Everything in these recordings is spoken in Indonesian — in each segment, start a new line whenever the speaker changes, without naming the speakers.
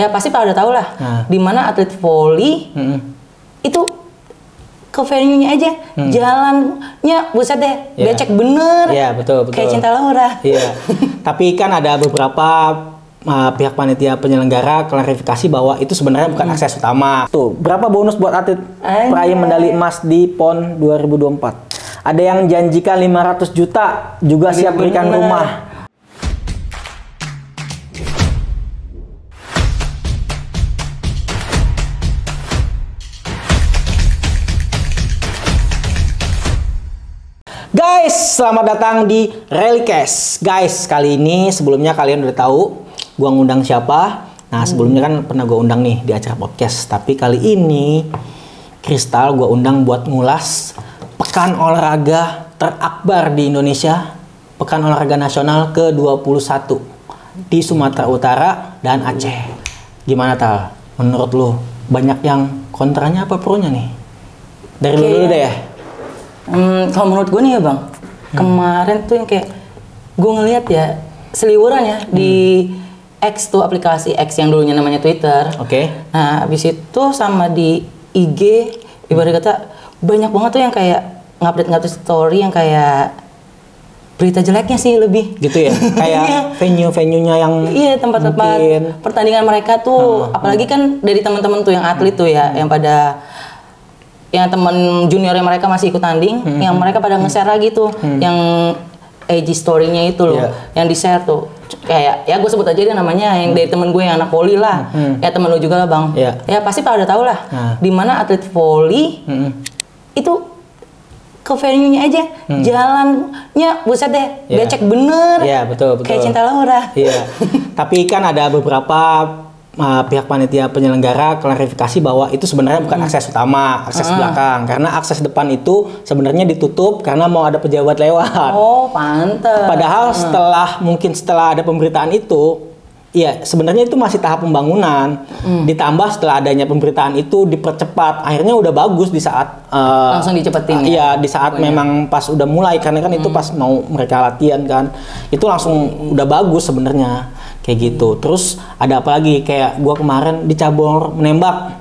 Ya pasti pada tahu lah. Di mana atlet voli itu ke venue-nya aja, jalannya buset deh, becek bener.
Iya, betul.
Kayak Cinta Laura.
Iya. Tapi kan ada beberapa pihak panitia penyelenggara klarifikasi bahwa itu sebenarnya bukan akses utama. Tuh, berapa bonus buat atlet peraih medali emas di PON 2024? Ada yang janjikan 500 juta, juga siap berikan rumah. Guys, selamat datang di Rallycast. Guys, kali ini sebelumnya kalian udah tahu gua ngundang siapa. Nah, sebelumnya kan pernah gua undang nih di acara podcast. Tapi kali ini Kristal gua undang buat ngulas pekan olahraga terakbar di Indonesia, pekan olahraga nasional ke-21 di Sumatera Utara dan Aceh. Gimana Tal? Menurut lu banyak yang kontranya apa pronya nih? Dari lu dulu deh ya.
Kalau menurut gue nih ya bang, kemarin tuh yang kayak gue ngeliat ya seliwuran ya di X tuh, aplikasi X yang dulunya namanya Twitter.
Oke.
Nah habis itu sama di IG, ibarat kata banyak banget tuh yang kayak ngupdate story yang kayak berita jeleknya sih lebih.
Gitu ya, kayak venue-venuenya yang
tempat-tempat pertandingan mereka tuh, apalagi kan dari teman-teman tuh yang atlet tuh ya, yang pada yang temen juniornya mereka masih ikut tanding, yang mereka pada nge-share lagi tuh, yang IG story-nya itu loh, yang di-share tuh, kayak ya gue sebut aja dia namanya, yang dari temen gue yang anak voli lah, ya temen lu juga lah bang, ya pasti pada tahu lah, di mana atlet voli itu ke venue-nya aja, jalannya buset deh, becek bener,
betul.
Kayak Cinta Laura.
Iya. Tapi kan ada beberapa pihak panitia penyelenggara klarifikasi bahwa itu sebenarnya bukan akses utama, akses belakang, karena akses depan itu sebenarnya ditutup karena mau ada pejabat lewat.
Oh, pantes.
Padahal setelah ada pemberitaan itu, ya sebenarnya itu masih tahap pembangunan. Ditambah setelah adanya pemberitaan itu dipercepat, akhirnya udah bagus di saat
langsung dicepetin.
Iya, di saat memang pas udah mulai, karena kan itu pas mau mereka latihan kan, itu langsung udah bagus sebenarnya. Kayak gitu. Terus ada apa lagi? Kayak gua kemarin dicabor menembak,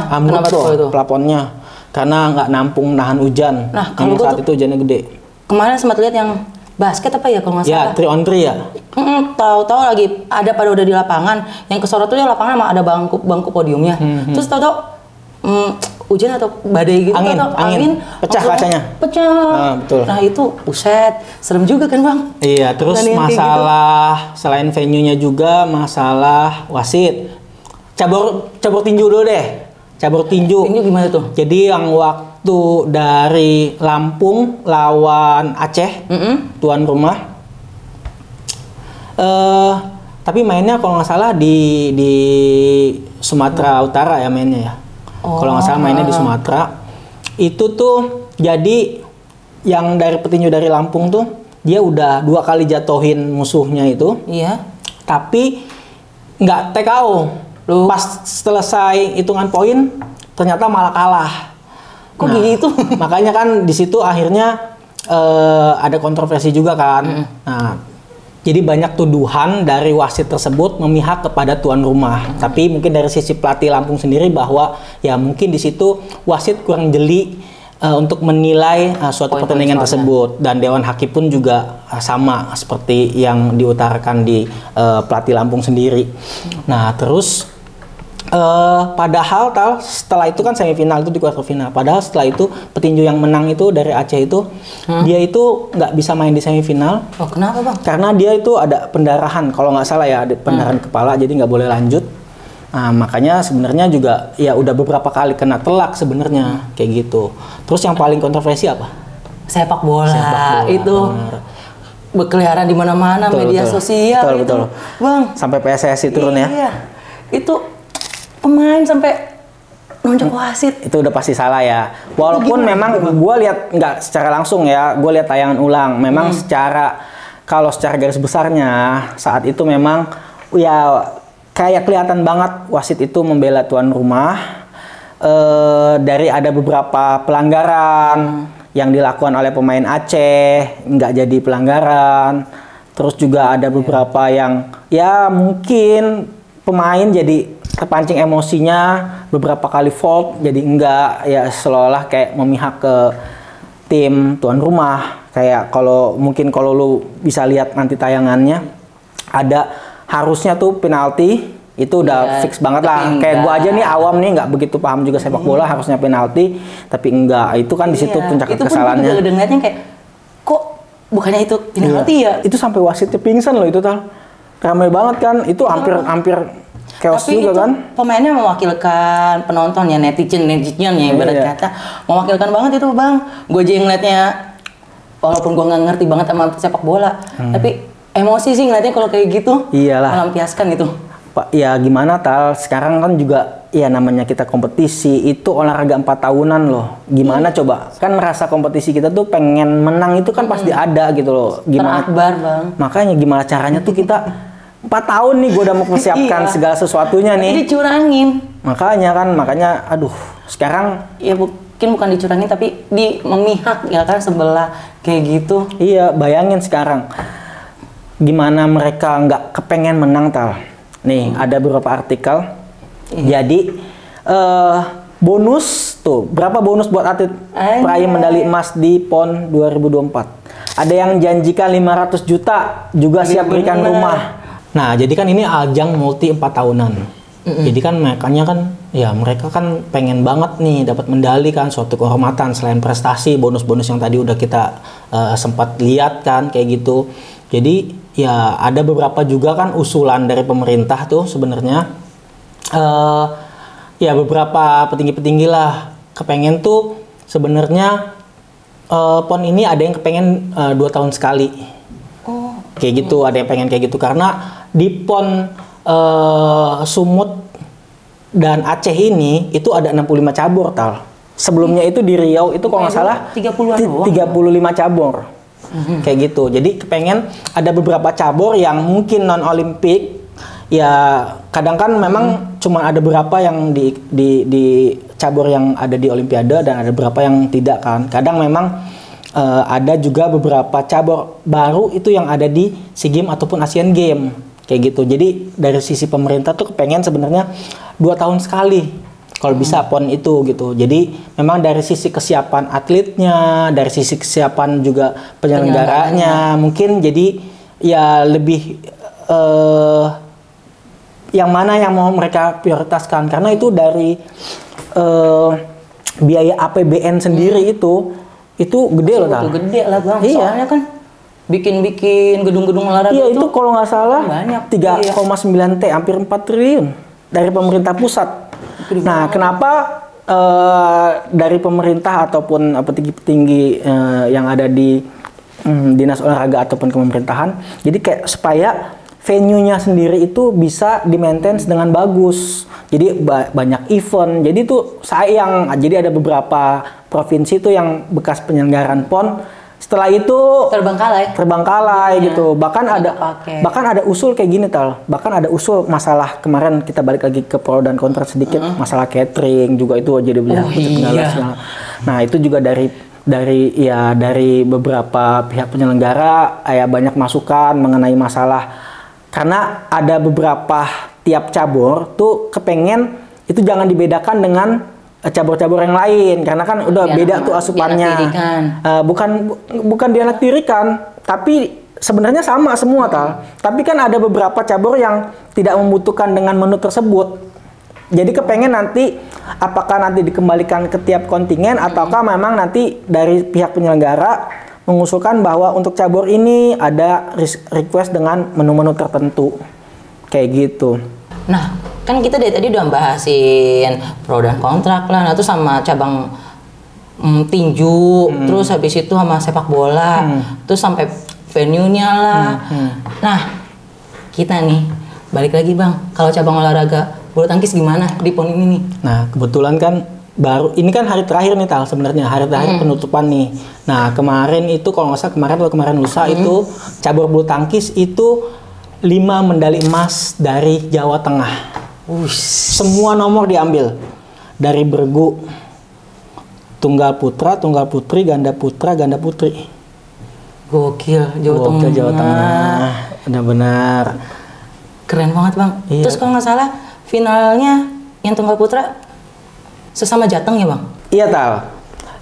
ambruk tuh plafonnya karena nggak nampung nahan hujan.
Nah, kalau
saat itu hujannya gede.
Kemarin sempat lihat yang basket apa ya kalau nggak salah?
Ya, 3-on-3 ya.
Tahu-tahu lagi ada pada udah di lapangan, yang kesorot tuh ya lapangan emang ada bangku podiumnya. Terus tahu-tahu hujan atau badai gitu, angin
pecah kacanya.
Pecah.
Betul.
Nah itu buset, serem juga kan bang?
Iya, terus masalah gitu. Selain venue-nya juga masalah wasit. Cabur tinju dulu deh. Cabur tinju.
Tinju gimana tuh?
Jadi yang waktu dari Lampung lawan Aceh, tuan rumah. Tapi mainnya kalau nggak salah di Sumatera Utara ya mainnya ya. Kalau nggak salah mainnya di Sumatera. Itu tuh jadi yang dari petinju dari Lampung tuh dia udah 2 kali jatuhin musuhnya itu.
Iya.
Tapi nggak TKO. Pas selesai hitungan poin ternyata malah kalah.
Kok gitu?
Makanya kan di situ akhirnya ada kontroversi juga kan. Nah, jadi banyak tuduhan dari wasit tersebut memihak kepada tuan rumah. Tapi mungkin dari sisi pelatih Lampung sendiri bahwa ya mungkin di situ wasit kurang jeli untuk menilai suatu pertandingan tersebut. Dan Dewan Hakim pun juga sama seperti yang diutarakan di pelatih Lampung sendiri. Nah terus padahal setelah itu kan semifinal itu di kuarter final. Padahal setelah itu petinju yang menang itu dari Aceh itu dia itu nggak bisa main di semifinal.
Oh kenapa bang?
Karena dia itu ada pendarahan, kalau nggak salah ya, ada pendarahan kepala, jadi nggak boleh lanjut. Nah makanya sebenarnya juga ya udah beberapa kali kena telak sebenarnya kayak gitu. Terus yang paling kontroversi apa?
Sepak bola. Itu berkeliaran di mana-mana, media sosial.
Betul.
Bang.
Sampai PSSI turun ya?
Iya. Itu pemain sampai nonjok wasit.
Itu udah pasti salah ya. Walaupun memang gue lihat nggak secara langsung ya, gue lihat tayangan ulang. Memang kalau secara garis besarnya saat itu memang ya kayak kelihatan banget wasit itu membela tuan rumah. Dari ada beberapa pelanggaran yang dilakukan oleh pemain Aceh nggak jadi pelanggaran. Terus juga ada beberapa yang ya mungkin pemain jadi terpancing emosinya beberapa kali fault, jadi enggak ya seolah-olah kayak memihak ke tim tuan rumah. Kayak mungkin kalau lu bisa lihat nanti tayangannya, ada harusnya tuh penalti itu udah fix banget lah. Kayak gua aja nih awam nih nggak begitu paham juga sepak bola, harusnya penalti tapi enggak. Itu kan di situ puncak kesalahannya.
Itu pun ngeliatnya kayak kok bukannya itu penalti ya?
Itu sampai wasitnya pingsan loh itu Tal. Ramai banget kan. Itu hampir chaos
tapi
juga
itu
kan.
Pemainnya mewakilkan penonton ya, netizen ya ibarat kata mewakilkan banget itu Bang. Gue aja ngeliatnya walaupun gue nggak ngerti banget sama sepak bola, tapi emosi sih ngeliatnya kalau kayak gitu.
Iyalah.
Melampiaskan itu.
Pak, ya gimana Tal, sekarang kan juga ya namanya kita kompetisi, itu olahraga 4 tahunan loh. Gimana coba? Kan rasa kompetisi kita tuh pengen menang itu kan pasti ada gitu loh. Gimana?
Terakbar Bang.
Makanya gimana caranya tuh kita 4 tahun nih gue udah mau persiapkan segala sesuatunya nih.
Jadi dicurangin.
Makanya aduh, sekarang
ya mungkin bukan dicurangin tapi memihak ya kan sebelah kayak gitu.
Iya, bayangin sekarang gimana mereka nggak kepengen menang Tal. Nih, ada beberapa artikel. Jadi bonus tuh, berapa bonus buat atlet peraih medali emas di PON 2024? Ada yang janjikan 500 juta, juga siap berikan rumah. Nah, jadi kan ini ajang multi 4 tahunan. Jadi kan mereka kan pengen banget nih dapat medali kan, suatu kehormatan selain prestasi, bonus-bonus yang tadi udah kita sempat lihat kan kayak gitu. Jadi ya ada beberapa juga kan usulan dari pemerintah tuh sebenarnya ya beberapa petinggi-petinggi lah kepengen tuh sebenarnya PON ini ada yang kepengen 2 tahun sekali. Kayak gitu, ada yang pengen kayak gitu karena di PON Sumut dan Aceh ini itu ada 65 cabur Tal. Sebelumnya itu di Riau itu kalau nggak salah 35 cabur. Kayak gitu. Jadi kepengen ada beberapa cabur yang mungkin non olimpik. Ya kadang kan memang cuma ada beberapa yang di cabur yang ada di Olimpiade dan ada beberapa yang tidak kan. Kadang memang ada juga beberapa cabur baru itu yang ada di SEA Games ataupun Asian Games kayak gitu. Jadi dari sisi pemerintah tuh kepengen sebenarnya 2 tahun sekali kalau bisa PON itu gitu. Jadi memang dari sisi kesiapan atletnya, dari sisi kesiapan juga penyelenggaranya mungkin jadi ya lebih yang mana yang mau mereka prioritaskan karena itu dari biaya APBN sendiri itu gede loh Tal.
Itu gede lah Bang.
Iya.
Soalnya kan bikin gedung-gedung olahraga
itu kalau nggak salah
banyak
3,9 T, hampir 4 triliun dari pemerintah pusat. Nah, kenapa dari pemerintah ataupun petinggi-petinggi yang ada di dinas olahraga ataupun pemerintahan, jadi kayak supaya venue-nya sendiri itu bisa di-maintain dengan bagus. Jadi banyak event. Jadi itu sayang. Jadi ada beberapa provinsi itu yang bekas penyelenggaraan PON setelah itu terbengkalai gitu. Bahkan ada usul kayak gini Tal. Bahkan ada usul masalah kemarin kita balik lagi ke pro dan kontra sedikit masalah catering juga itu jadi kendala. Nah, itu juga dari beberapa pihak penyelenggara banyak masukan mengenai masalah karena ada beberapa tiap cabur tuh kepengen itu jangan dibedakan dengan cabur-cabur yang lain karena kan udah beda tuh asupannya. Bukan dianaktirikan, tapi sebenarnya sama semua Tal. Tapi kan ada beberapa cabur yang tidak membutuhkan dengan menu tersebut. Jadi kepengen nanti apakah nanti dikembalikan ke tiap kontingen ataukah memang nanti dari pihak penyelenggara mengusulkan bahwa untuk cabur ini ada request dengan menu-menu tertentu kayak gitu.
Nah, kan kita dari tadi udah bahasin pro dan kontrak lah, nah itu sama cabang tinju, terus habis itu sama sepak bola, terus sampai venue-nya lah. Nah, kita nih balik lagi Bang, kalau cabang olahraga bulu tangkis gimana di PON ini nih? Nah,
kebetulan kan baru ini kan hari terakhir nih Tal, sebenarnya hari terakhir penutupan nih. Nah, kemarin itu kalau nggak salah kemarin lusa itu cabur bulu tangkis itu 5 medali emas dari Jawa Tengah. Semua nomor diambil dari bergu, tunggal putra, tunggal putri, ganda putra, ganda putri.
Gokil, Jawa Tengah.
Benar-benar
Keren banget Bang.
Iya.
Terus kalau nggak salah finalnya yang tunggal putra sesama Jateng ya Bang?
Iya Tal.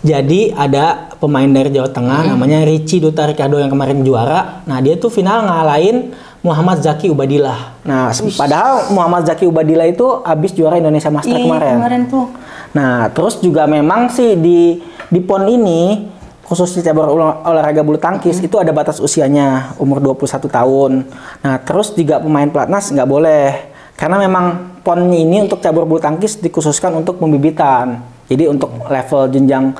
Jadi ada pemain dari Jawa Tengah namanya Richie Duta Ricardo yang kemarin juara. Nah dia tuh final ngalahin Muhammad Zaki Ubadillah. Nah padahal Muhammad Zaki Ubadillah itu habis juara Indonesia Master kemarin tuh. Nah terus juga memang sih di PON ini khususnya cabur olahraga bulu tangkis itu ada batas usianya umur 21 tahun. Nah terus juga pemain pelatnas nggak boleh karena memang PON ini untuk cabur bulu tangkis dikhususkan untuk pembibitan. Jadi untuk level jenjang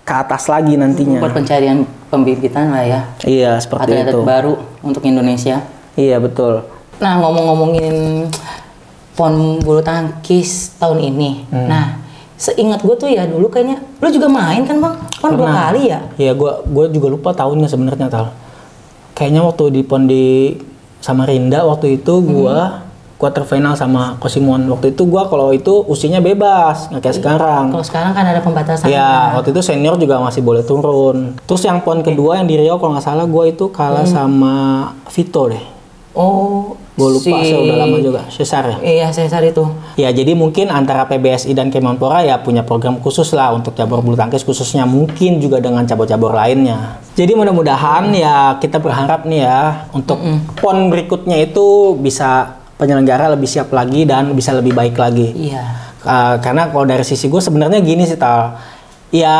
ke atas lagi nantinya.
Buat pencarian pembibitan lah ya.
Iya seperti
atlet
itu.
Baru untuk Indonesia.
Iya betul.
Nah ngomongin PON bulu tangkis tahun ini. Nah seingat gue tuh ya dulu kayaknya lu juga main kan Bang? PON 2 kali ya?
Iya gue juga lupa tahunnya sebenarnya Tal. Kayaknya waktu di PON di Samarinda waktu itu gue quarter final sama Kosimon. Waktu itu gua kalau itu usianya bebas, nggak kayak sekarang.
Kalau sekarang kan ada pembatasan.
Ya, waktu itu senior juga masih boleh turun. Terus yang PON kedua yang di Riau kalau nggak salah gua itu kalah sama Vito deh.
Oh,
gua lupa saya udah lama juga. Cesar ya?
Iya, Cesar itu.
Ya, jadi mungkin antara PBSI dan Kemenpora ya punya program khusus lah untuk cabur bulu tangkis khususnya mungkin juga dengan cabur-cabur lainnya. Jadi mudah-mudahan ya kita berharap nih ya untuk PON berikutnya itu bisa penyelenggara lebih siap lagi dan bisa lebih baik lagi.
Iya.
Karena kalau dari sisi gue sebenarnya gini sih Tal. Ya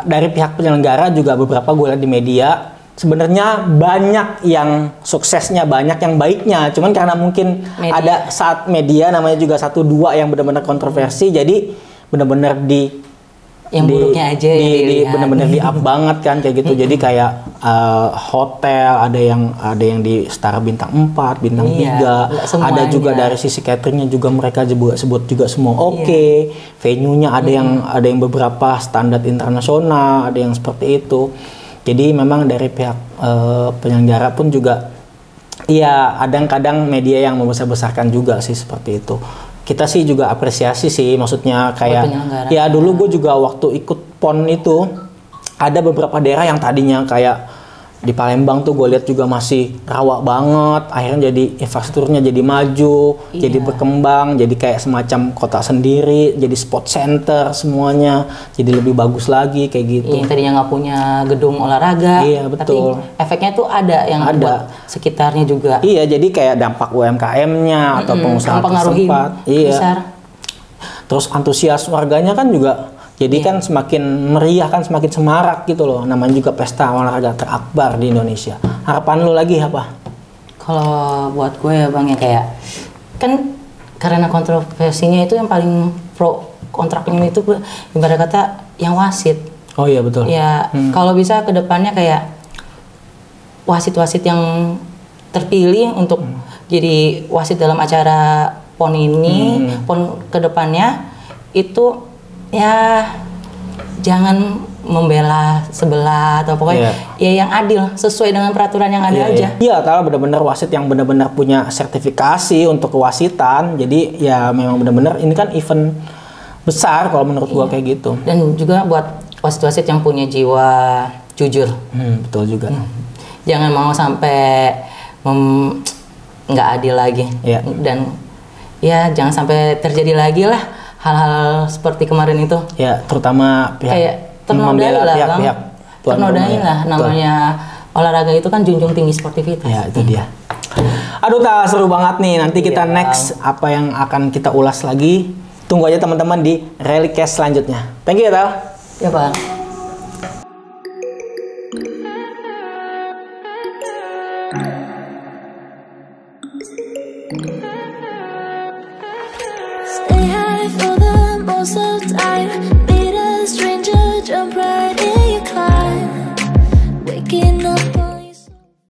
dari pihak penyelenggara juga beberapa gue lihat di media sebenarnya banyak yang suksesnya, banyak yang baiknya. Cuman karena mungkin ada saat media namanya juga 1-2 yang benar-benar kontroversi, jadi benar-benar
buruknya aja
benar-benar di up banget kan kayak gitu. Jadi kayak hotel ada yang di setara bintang 4, bintang 3. Ada juga dari sisi cateringnya juga mereka sebut juga semua oke. Venue-nya ada yang beberapa standar internasional, ada yang seperti itu. Jadi memang dari pihak penyelenggara pun juga ya kadang-kadang media yang membesar-besarkan juga sih seperti itu. Kita sih juga apresiasi sih, maksudnya kayak ya dulu gue juga waktu ikut PON itu ada beberapa daerah yang tadinya kayak di Palembang tuh gue lihat juga masih rawa banget, akhirnya jadi infrastrukturnya jadi maju, jadi berkembang, jadi kayak semacam kota sendiri, jadi sport center semuanya, jadi lebih bagus lagi kayak gitu.
Yang tadinya nggak punya gedung olahraga,
betul.
Tapi efeknya tuh ada yang buat sekitarnya juga.
Iya, jadi kayak dampak UMKM-nya atau pengusaha setempat.
Besar.
Terus antusias warganya kan juga. Jadi kan semakin meriah kan semakin semarak gitu loh. Namanya juga pesta olahraga terakbar di Indonesia. Harapan lu lagi apa?
Kalau buat gue ya Bang ya kayak kan karena kontroversinya itu yang paling pro kontraknya itu ibarat kata yang wasit.
Oh iya betul.
Ya kalau bisa kedepannya kayak wasit-wasit yang terpilih untuk jadi wasit dalam acara PON ini, PON kedepannya itu ya jangan membela sebelah atau pokoknya ya yang adil sesuai dengan peraturan yang ada aja.
Iya, kalau benar-benar wasit yang benar-benar punya sertifikasi untuk kewasitan. Jadi ya memang benar-benar ini kan event besar kalau menurut gua kayak gitu.
Dan juga buat wasit-wasit yang punya jiwa jujur.
Betul juga.
Jangan mau sampai nggak adil lagi. Dan ya jangan sampai terjadi lagi lah hal-hal seperti kemarin itu. Ya,
terutama
kayak membela pihak-pihak ternodain lah namanya olahraga itu kan junjung tinggi sportivitas.
Ya, itu dia. Aduh, seru banget nih. Nanti kita next apa yang akan kita ulas lagi. Tunggu aja teman-teman di Rallycast selanjutnya. Thank you ya, Tal.
Ya, Bang.
Stay high for the most of time.